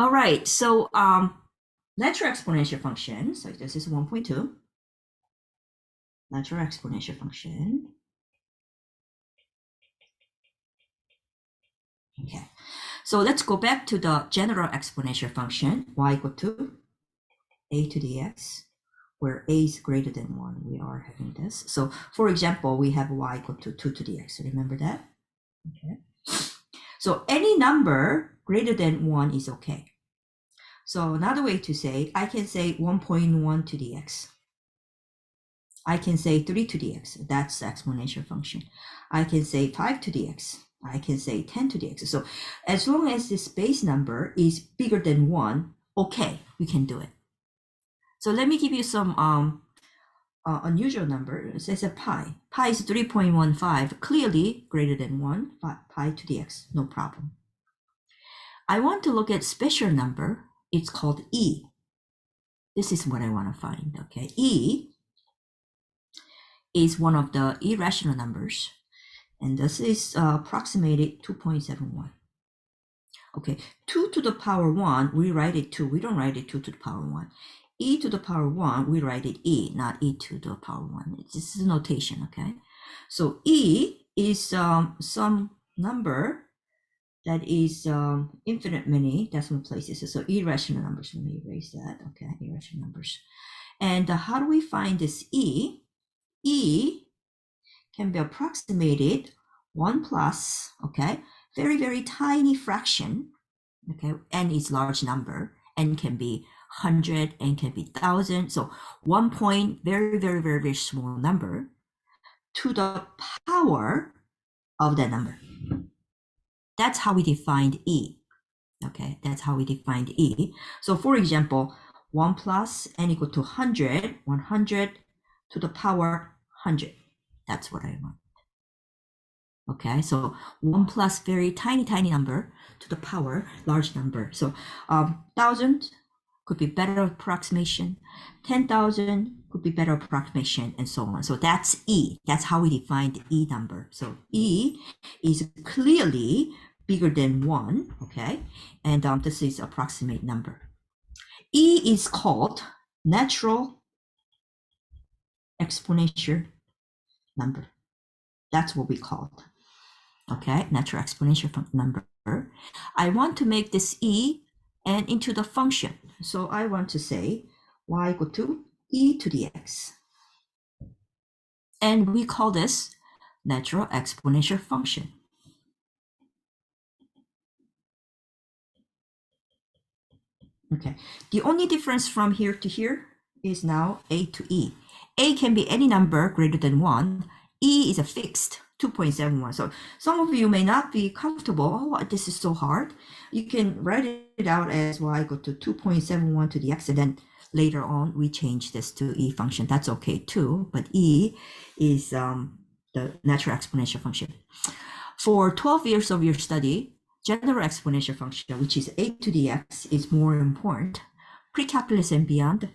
All right, so natural exponential function. So this is 1.2. Natural exponential function. Okay, so let's go back to the general exponential function, y equal to a to the x, where a is greater than 1. We are having this. So for example, we have y equal to 2 to the x. Remember that? Okay. So any number greater than 1 is okay. So another way to say, I can say 1.1 to the x. I can say 3 to the x. That's the exponential function. I can say 5 to the x. I can say 10 to the x. So as long as this base number is bigger than 1, okay, we can do it. So let me give you some unusual number. It says a pi. Pi is 3.15, clearly greater than 1, pi to the x, no problem. I want to look at special number. It's called e. This is what I want to find, okay? E is one of the irrational numbers, and this is approximated 2.71. Okay, 2 to the power 1, we write it 2. We don't write it 2 to the power 1. E to the power 1, we write it e, not e to the power 1. This is a notation, okay? So e is some number that is infinite many decimal places. So irrational numbers, let me erase that, okay, irrational numbers. And how do we find this e? E can be approximated 1 plus, okay, very, very tiny fraction, okay, n is large number, n can be 100, n can be 1,000, so 1 point, very, very, very, very small number to the power of that number. That's how we defined e, okay, that's how we defined e. So for example, 1 plus n equal to 100, 100 to the power 100. That's what I want. Okay, so 1 plus very tiny, tiny number to the power large number. So 1,000 could be better approximation, 10,000 could be better approximation, and so on. So that's E. That's how we defined E number. So E is clearly bigger than 1, okay? And this is approximate number. E is called natural exponential number. That's what we call it. Okay, natural exponential number. I want to make this e and into the function. So I want to say y equal to e to the x. And we call this natural exponential function. Okay, the only difference from here to here is now a to e. A can be any number greater than 1. E is a fixed 2.71. So some of you may not be comfortable. Oh, this is so hard. You can write it out as y equal to 2.71 to the x, and then later on we change this to e function. That's okay too, but e is the natural exponential function. For 12 years of your study, general exponential function, which is a to the x, is more important. Pre-calculus and beyond,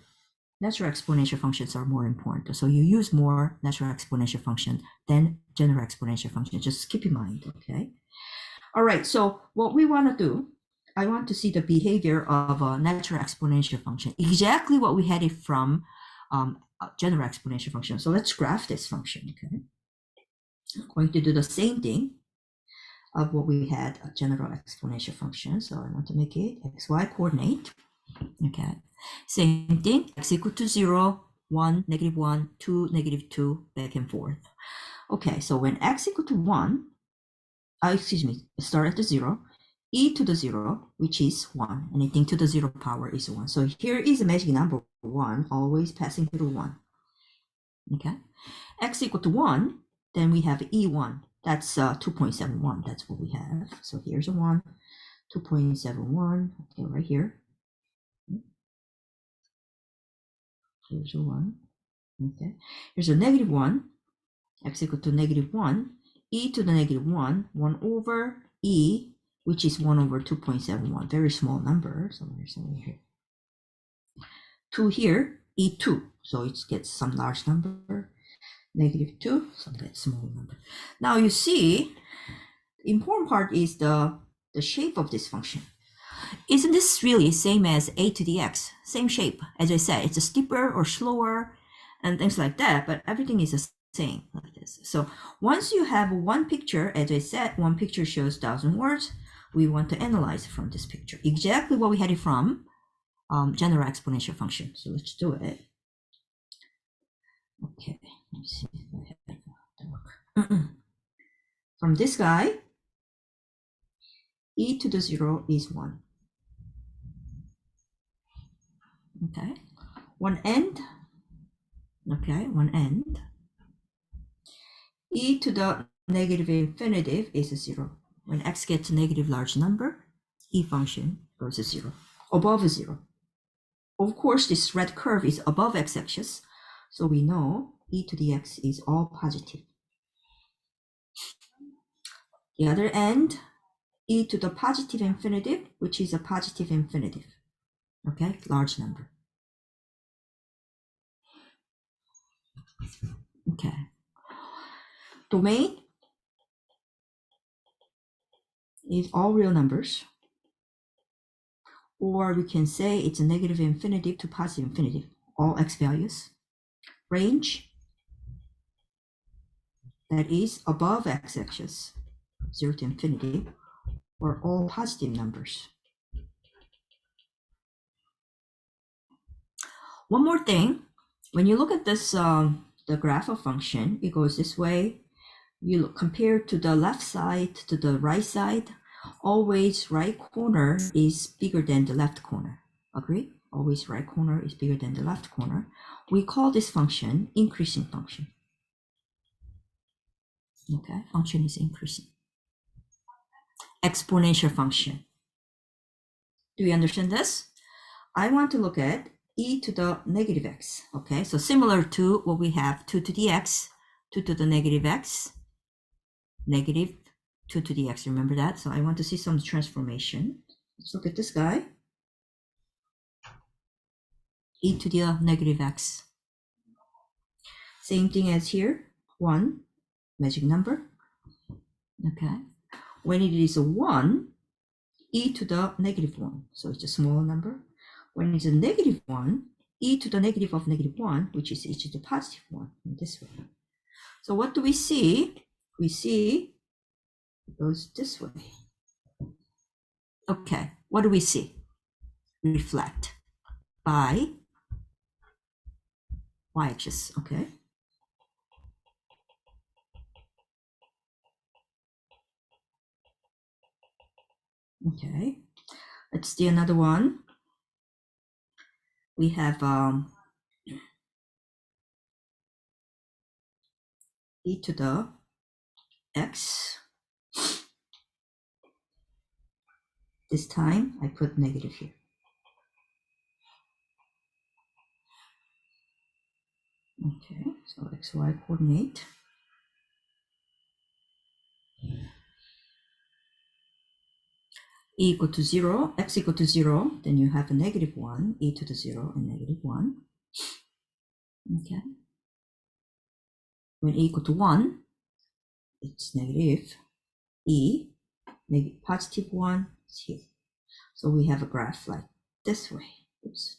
natural exponential functions are more important. So you use more natural exponential function than general exponential function. Just keep in mind, okay? All right, so what we want to do, I want to see the behavior of a natural exponential function, exactly what we had it from general exponential function. So let's graph this function, okay? I'm going to do the same thing of what we had a general exponential function. So I want to make it xy coordinate. Okay, same thing, x equal to 0, 1, -1, 2, -2, back and forth. Okay, so when x equal to 1, start at the 0, e to the 0, which is 1. Anything to the 0 power is 1. So here is a magic number 1, always passing through 1. Okay, x equal to 1, then we have e1. That's 2.71. That's what we have. So here's a 1, 2.71. Okay, right here. Here's a 1. Okay, here's a -1. X equal to -1. E to the -1. 1 over e, which is 1 over 2.71. Very small number. So there's somewhere here. 2 here, e2. So it gets some large number. -2, so that small number. Now you see, the important part is the shape of this function. Isn't this really same as a to the x? Same shape. As I said, it's a steeper or slower and things like that, but everything is the same like this. So once you have one picture, as I said, one picture shows 1,000 words. We want to analyze from this picture. Exactly what we had it from general exponential function. So let's do it. Okay, let me see if I have that work. From this guy, e to the 0 is 1. Okay, one end. Okay, one end. E to the negative infinitive is 0. When x gets a negative large number, e function goes to 0, above 0. Of course, this red curve is above x-axis, so we know e to the x is all positive. The other end, e to the positive infinitive, which is a positive infinitive. Okay, large number. Okay. Domain is all real numbers. Or we can say it's a negative infinitive to positive infinitive, all x values. Range, that is above x-axis, 0 to infinity, or all positive numbers. One more thing, when you look at this, the graph of function, it goes this way. You look, compare to the left side to the right side, always right corner is bigger than the left corner. Agree? Always right corner is bigger than the left corner. We call this function increasing function. Okay, function is increasing. Exponential function. Do we understand this? I want to look at e to the negative x. Okay, so similar to what we have 2 to the x, 2 to the negative x, negative 2 to the x. Remember that? So I want to see some transformation. Let's look at this guy. E to the negative x. Same thing as here, 1, magic number. Okay, when it is a 1, e to the negative 1, so it's a small number. When it's a negative 1, e to the negative of negative 1, which is e to the positive 1, in this way. So what do we see? We see it goes this way. Okay, what do we see? Reflect by y-axis, okay? Okay, let's do another one. We have e to the x. This time I put negative here. Okay, so xy coordinate. E equal to 0, x equal to 0, then you have a negative 1, e to the 0 and negative 1. Okay. When e equal to 1, it's negative e, positive 1 is here. So we have a graph like this way. Oops.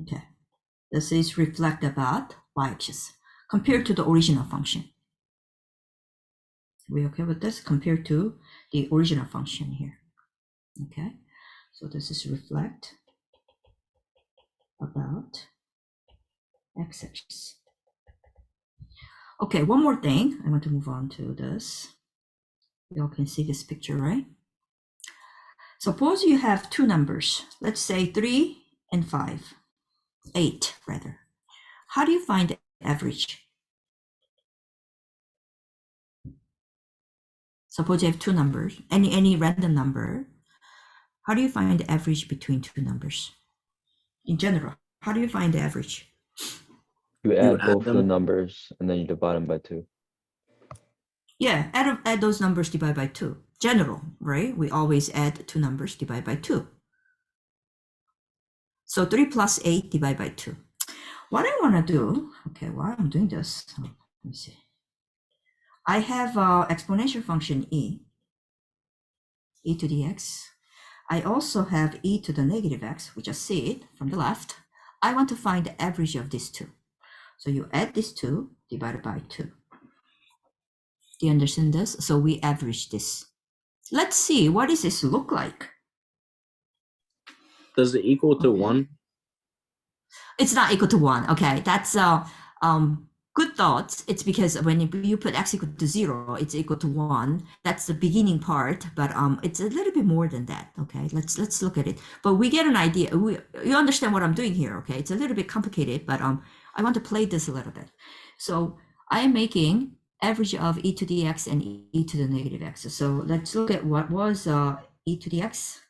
Okay. This is reflect about y-axis compared to the original function. We okay with this compared to the original function here? Okay. So this is reflect about x-axis. Okay, one more thing. I want to move on to this. You all can see this picture, right? Suppose you have two numbers. Let's say 3 and 5. 8, rather. How do you find the average? Suppose you have two numbers, any random number. How do you find the average between two numbers? In general, how do you find the average? You add both the numbers and then you divide them by 2. Yeah, add those numbers, divide by 2. General, right? We always add two numbers, divide by 2. So 3 plus 8 divide by 2. What I want to do, okay, while I'm doing this, let me see. I have exponential function e. e to the x. I also have e to the negative x. We just see it from the left. I want to find the average of these two. So you add these two divided by 2. Do you understand this? So we average this. Let's see, what does this look like? Does it equal to Okay. 1? It's not equal to 1. Okay, that's good thoughts. It's because when you put x equal to 0, it's equal to 1. That's the beginning part, but it's a little bit more than that. Okay, let's look at it. But we get an idea. You understand what I'm doing here. Okay, it's a little bit complicated, but I want to play this a little bit. So I am making average of e to the x and e to the negative x. So let's look at what was e to the x.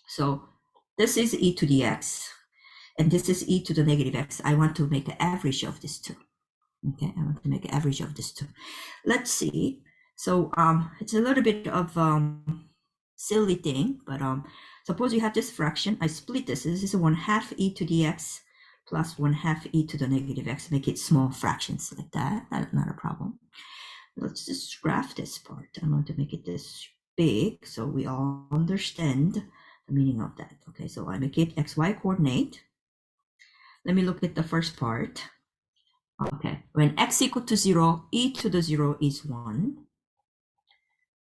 So this is e to the x, and this is e to the negative x. I want to make an average of these two. Okay, I want to make an average of these two. Let's see. So it's a little bit of silly thing, but suppose you have this fraction. I split this. This is 1/2 e to the x plus 1/2 e to the negative x. Make it small fractions like that. That's not a problem. Let's just graph this part. I'm going to make it this big so we all understand the meaning of that. Okay, so I make it xy coordinate. Let me look at the first part. Okay, when x equal to 0, e to the 0 is 1.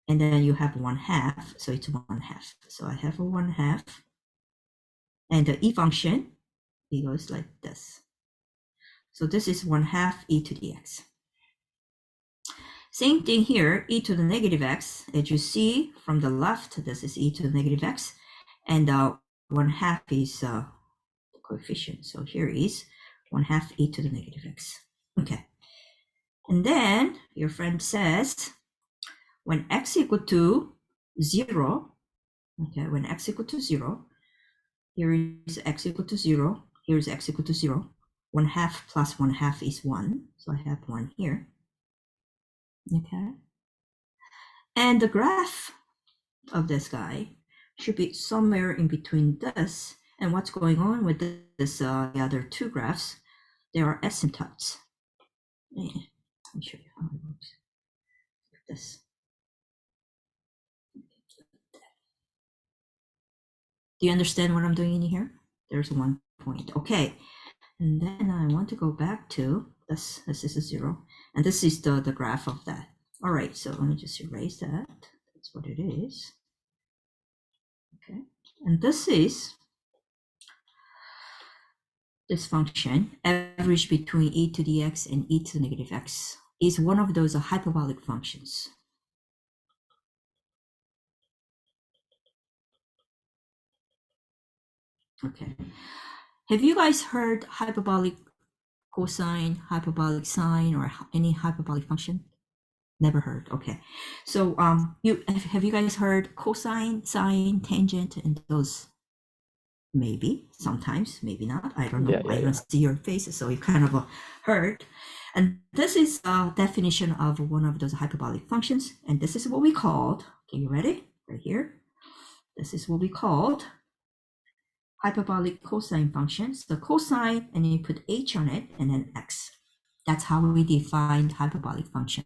And then you have 1/2, so it's 1/2. So I have a 1/2. And the e function, it goes like this. So this is 1/2 e to the x. Same thing here, e to the negative x. As you see from the left, this is e to the negative x. And 1/2 is the coefficient. So here is 1/2 e to the negative x. Okay. And then your friend says, when x equal to 0, okay, when x equal to 0, here is x equal to 0, here is x equal to 0. 1/2 plus 1/2 is 1, so I have 1 here. Okay. And the graph of this guy should be somewhere in between this and what's going on with this the other two graphs. There are asymptotes. Let me show you how it works. Like this. Do you understand what I'm doing in here? There's 1 point. Okay. And then I want to go back to this. This is a 0. And this is the graph of that. All right. So let me just erase that. That's what it is. Okay. And this is this function, average between e to the x and e to the negative x, is one of those hyperbolic functions. Okay. Have you guys heard hyperbolic cosine, hyperbolic sine, or any hyperbolic function? Never heard. Okay. So have you guys heard cosine, sine, tangent, and those? Maybe, sometimes, maybe not. I don't know. I don't see your faces, so you kind of heard. And this is a definition of one of those hyperbolic functions. And this is what we called, okay, you ready? Right here. This is what we called hyperbolic cosine functions. The cosine, and you put h on it, and then x. That's how we defined hyperbolic function.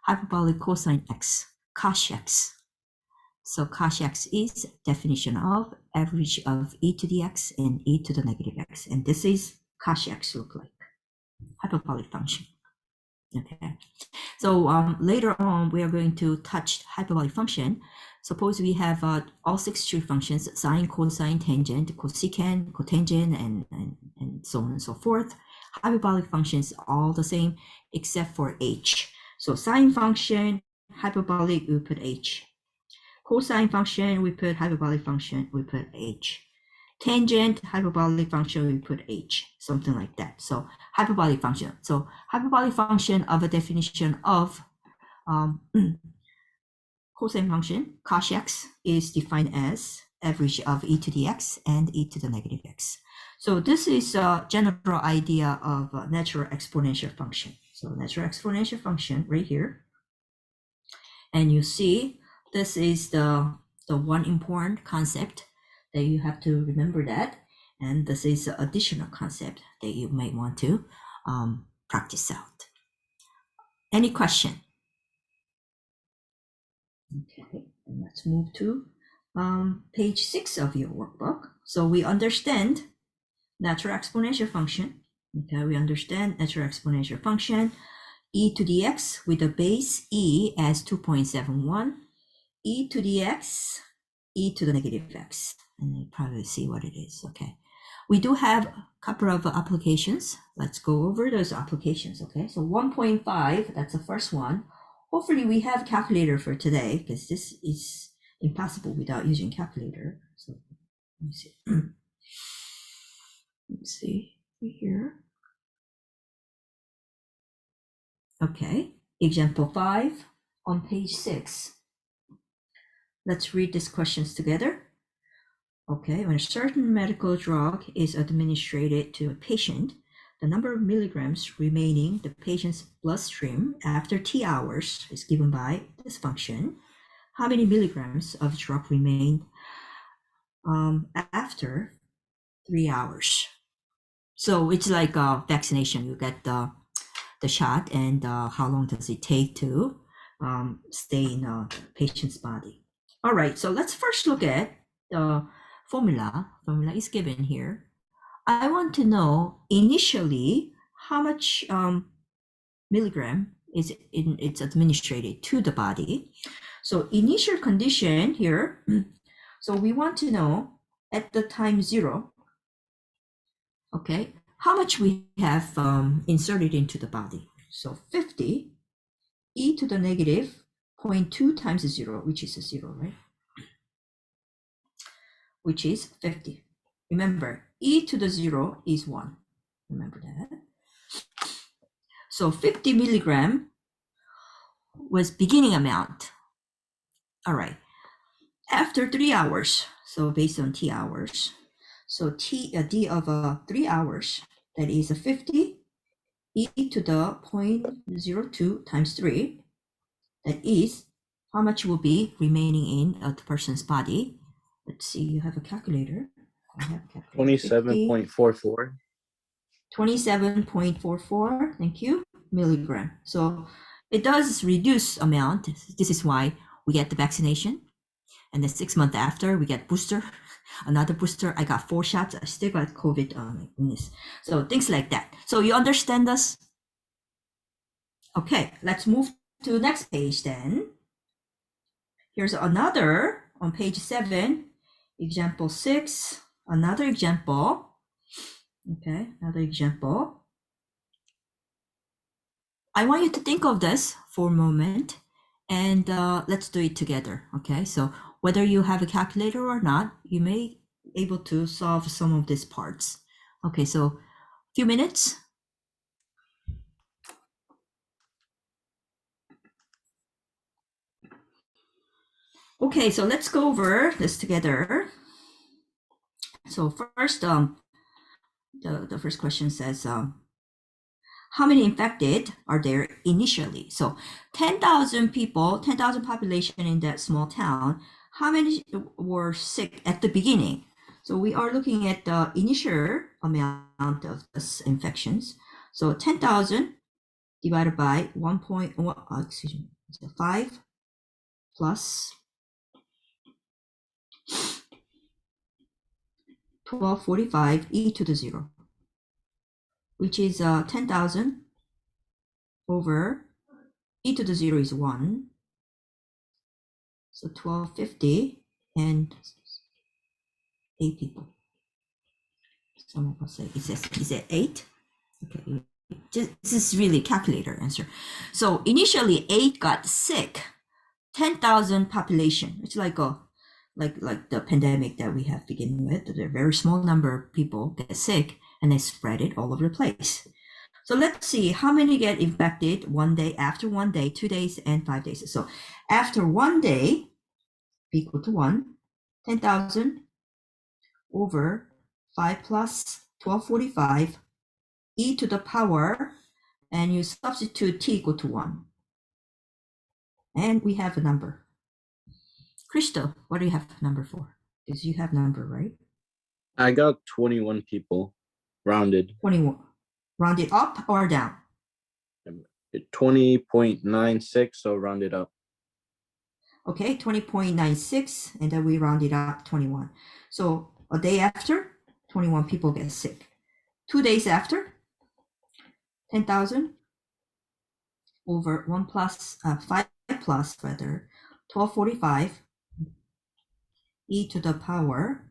Hyperbolic cosine x, cosh x. So cosh x is definition of average of e to the x and e to the negative x. And this is cosh x look like, hyperbolic function. Okay. So later on, we are going to touch hyperbolic function. Suppose we have all 6 true functions, sine, cosine, tangent, cosecant, cotangent, and so on and so forth. Hyperbolic functions all the same except for h. So sine function, hyperbolic, we put h. Cosine function, we put hyperbolic function, we put h. Tangent, hyperbolic function, we put h, something like that. So hyperbolic function. So hyperbolic function of a definition of cosine function, cosh x, is defined as average of e to the x and e to the negative x. So this is a general idea of a natural exponential function. So natural exponential function right here. And you see, this is the one important concept that you have to remember that. And this is an additional concept that you may want to practice out. Any question? Okay. And let's move to page 6 of your workbook. So we understand natural exponential function. Okay, we understand natural exponential function. E to the x with the base e as 2.71, e to the x, e to the negative x. And you probably see what it is. Okay. We do have a couple of applications. Let's go over those applications. Okay. So 1.5, that's the first one. Hopefully we have calculator for today because this is impossible without using calculator. So let me see. Let's see here. Okay. Example 5 on page 6. Let's read these questions together. Okay, when a certain medical drug is administered to a patient, the number of milligrams remaining in the patient's bloodstream after T hours is given by this function. How many milligrams of drug remain after 3 hours? So it's like a vaccination. You get the shot, and how long does it take to stay in a patient's body? All right, so let's first look at the formula. Formula is given here. I want to know initially how much milligram is it's administered to the body. So initial condition here. So we want to know at the time 0, okay, how much we have inserted into the body. So 50 e to the negative 0.2 times 0, which is a 0, right? Which is 50. Remember, e to the 0 is 1. Remember that. So 50 milligram was beginning amount. All right. After 3 hours, so based on T hours, so D of 3 hours, that is a 50 e to the 0.02 times 3. That is how much will be remaining in the person's body. Let's see, you have a calculator. I have a calculator. 27.44. 27.44, thank you, milligram. So it does reduce amount. This is why we get the vaccination. And then 6 months after, we get booster, another booster. I got 4 shots. I still got COVID. Oh my goodness. So things like that. So you understand us? Okay, let's move to the next page then. Here's another on page 7, example 6, another example. Okay, another example. I want you to think of this for a moment and let's do it together. Okay, so whether you have a calculator or not, you may be able to solve some of these parts. Okay, so a few minutes. Okay, so let's go over this together. So first, the first question says, how many infected are there initially? So 10,000 people, 10,000 population in that small town. How many were sick at the beginning? So we are looking at the initial amount of this infections. So 10,000 divided by 5 plus 1245 e to the 0, which is 10,000 over e to the 0 is 1. So 1250 and 8 people. Some of us say is it 8? Okay, this is really calculator answer. So initially 8 got sick. 10,000 population. It's like the pandemic that we have beginning with. A very small number of people get sick and they spread it all over the place. So let's see how many get infected 1 day, after 1 day, 2 days, and 5 days. So after 1 day, equal to 1, 10,000 over 5 plus 1245 e to the power, and you substitute t equal to 1. And we have a number. Crystal, what do you have number for? Because you have number, right? I got 21 people, rounded. 21. Rounded up or down? 20.96, so rounded up. Okay, 20.96, and then we round it up 21. So a day after, 21 people get sick. 2 days after, 10,000 over 1 plus, 5 plus rather, 1245 e to the power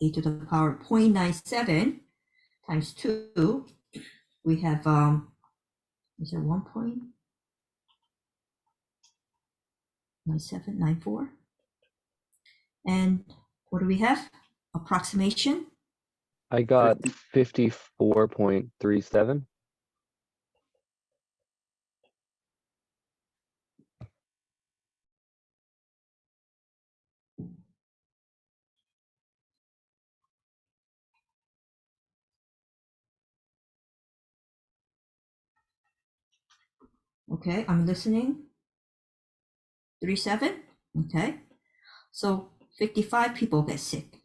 e to the power 0.97 times 2, we have, is it 1.9794? And what do we have? Approximation? I got 54.37. Okay, I'm listening. 37. Okay, so 55 people get sick.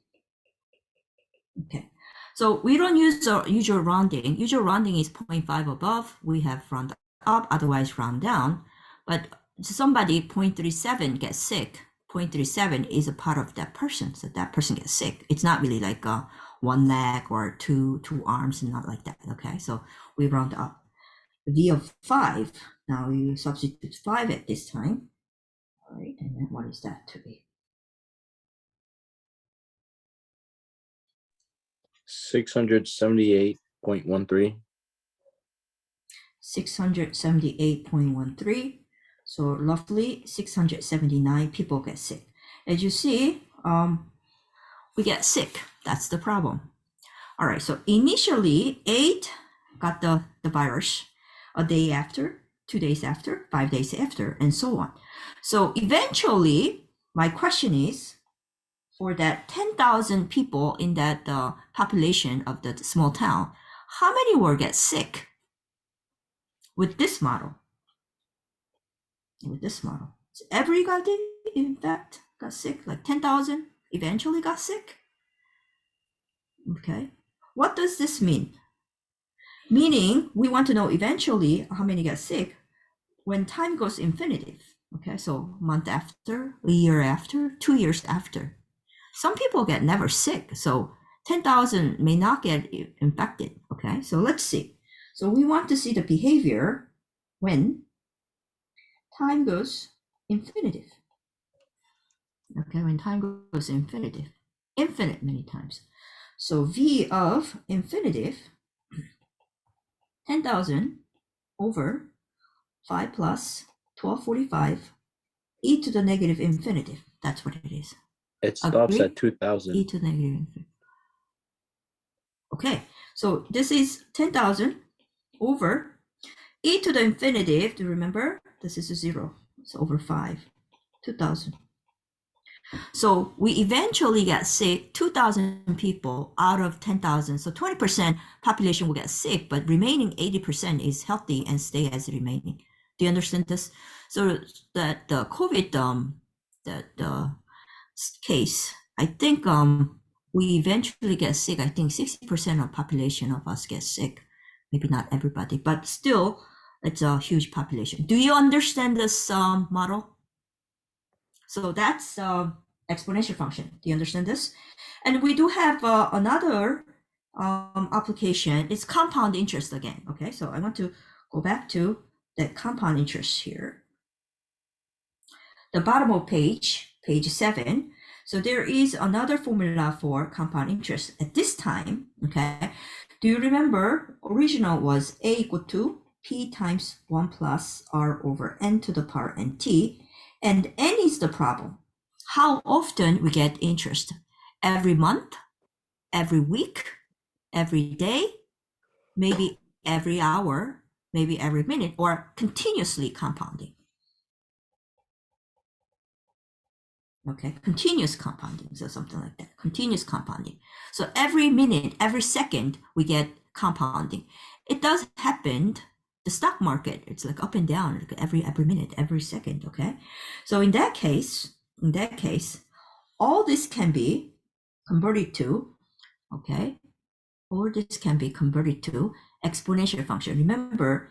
Okay, so we don't use the usual rounding. Usual rounding is 0.5 above. We have round up, otherwise round down. But somebody 0.37 gets sick. 0.37 is a part of that person, so that person gets sick. It's not really like one leg or two arms, and not like that. Okay, so we round up. V of 5. Now you substitute 5 at this time. All right, and then what is that to be? 678.13. 678.13. So roughly 679 people get sick. As you see, we get sick. That's the problem. All right, so initially 8 got the virus a day after, 2 days after, 5 days after, and so on. So eventually, my question is, for that 10,000 people in that population of the small town, how many will get sick with this model? With this model, so everybody, in fact, got sick. Like 10,000 eventually got sick. Okay, what does this mean? Meaning, we want to know eventually how many get sick when time goes infinitive. Okay, so month after, a year after, 2 years after. Some people get never sick, so 10,000 may not get infected. Okay, so let's see. So we want to see the behavior when time goes infinitive. Okay, when time goes infinitive, infinite many times. So V of infinitive, 10,000 over 5 plus 1245 e to the negative infinitive. That's what it is. It stops Agree? at 2000. E to the negative infinitive. Okay, so this is 10,000 over e to the infinitive. Do you remember? This is a 0. So over 5, 2,000. So we eventually get sick, 2,000 people out of 10,000. So 20% population will get sick, but remaining 80% is healthy and stay as remaining. Do you understand this? So that the COVID case, I think we eventually get sick. I think 60% of population of us get sick. Maybe not everybody, but still it's a huge population. Do you understand this model? So that's exponential function. Do you understand this? And we do have another application. It's compound interest again. Okay, so I want to go back to the compound interest here. The bottom of page 7. So there is another formula for compound interest at this time. Okay, do you remember original was A equal to P times 1 plus R over N to the power NT. And N is the problem. How often we get interest? Every month, every week, every day, maybe every hour, maybe every minute, or continuously compounding. Okay, continuous compounding, so something like that, continuous compounding. So every minute, every second, we get compounding. It does happen. The stock market, it's like up and down every minute, every second. Okay, so in that case, all this can be converted to, okay, all this can be converted to exponential function. Remember,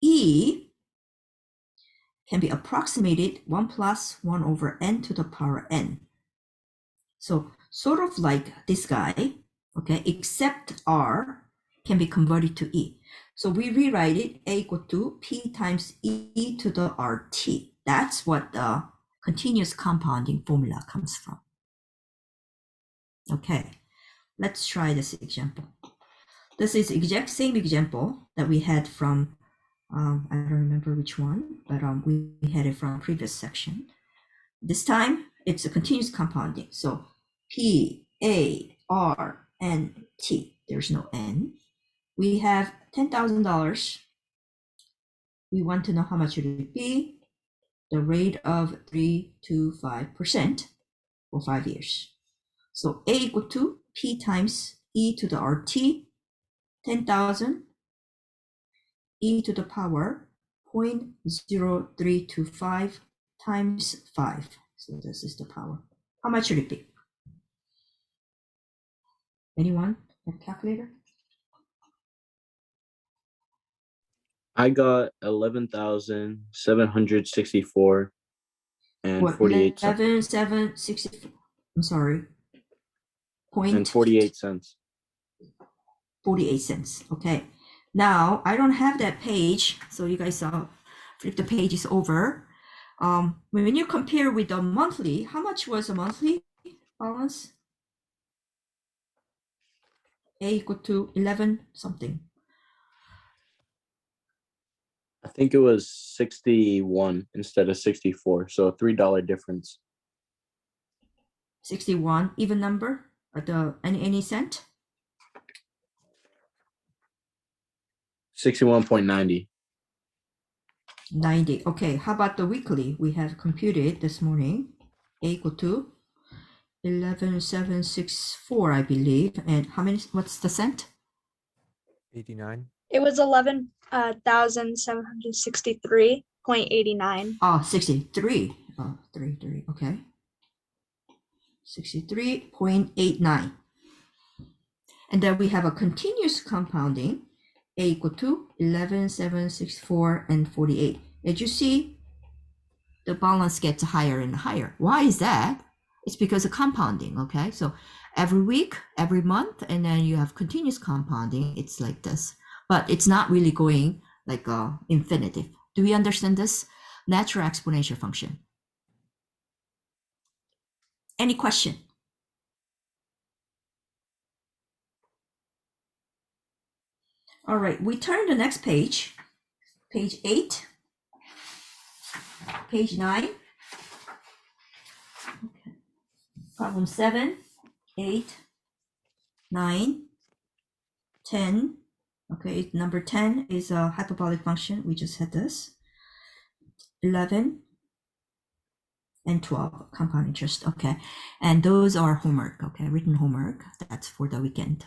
e can be approximated 1 plus 1 over n to the power n. So sort of like this guy, okay, except r can be converted to e. So we rewrite it a equal to p times e to the rt. That's what the continuous compounding formula comes from. Okay, let's try this example. This is exact same example that we had from, I don't remember which one, but we had it from previous section. This time it's a continuous compounding. So P, A, R, N, T. There's no N. We have $10,000. We want to know how much it would be. The rate of 3 to 5% for 5 years. So A equal to P times E to the RT, 10,000, E to the power 0.0325 times 5. So this is the power. How much should it be? Anyone have a calculator? I got 11,764 and What, 48 cents. 11,764? I'm sorry. And 48 cents. 48 cents. Okay. Now I don't have that page, so you guys flip the pages over. When you compare with the monthly, how much was the monthly balance? A equal to 11 something. I think it was 61 instead of 64. So a $3 difference. 61, even number at the any cent? 61.90. 90. Okay, how about the weekly? We have computed this morning. A equal to 11,764, I believe. And how many, what's the cent? 89. It was 11,763.89. Oh, 63. Oh, 3. Okay. 63.89. And then we have a continuous compounding, A equal to 11,764 and 48. As you see, the balance gets higher and higher. Why is that? It's because of compounding, okay? So every week, every month, and then you have continuous compounding. It's like this, but it's not really going like infinitive. Do we understand this? Natural exponential function. Any question? All right, we turn the next page, page 8, page 9. Okay. Problem 7, 8, 9, 10. Okay, number 10 is a hyperbolic function. We just had this. 11 and 12, compound interest. Okay, and those are homework. Okay, written homework. That's for the weekend.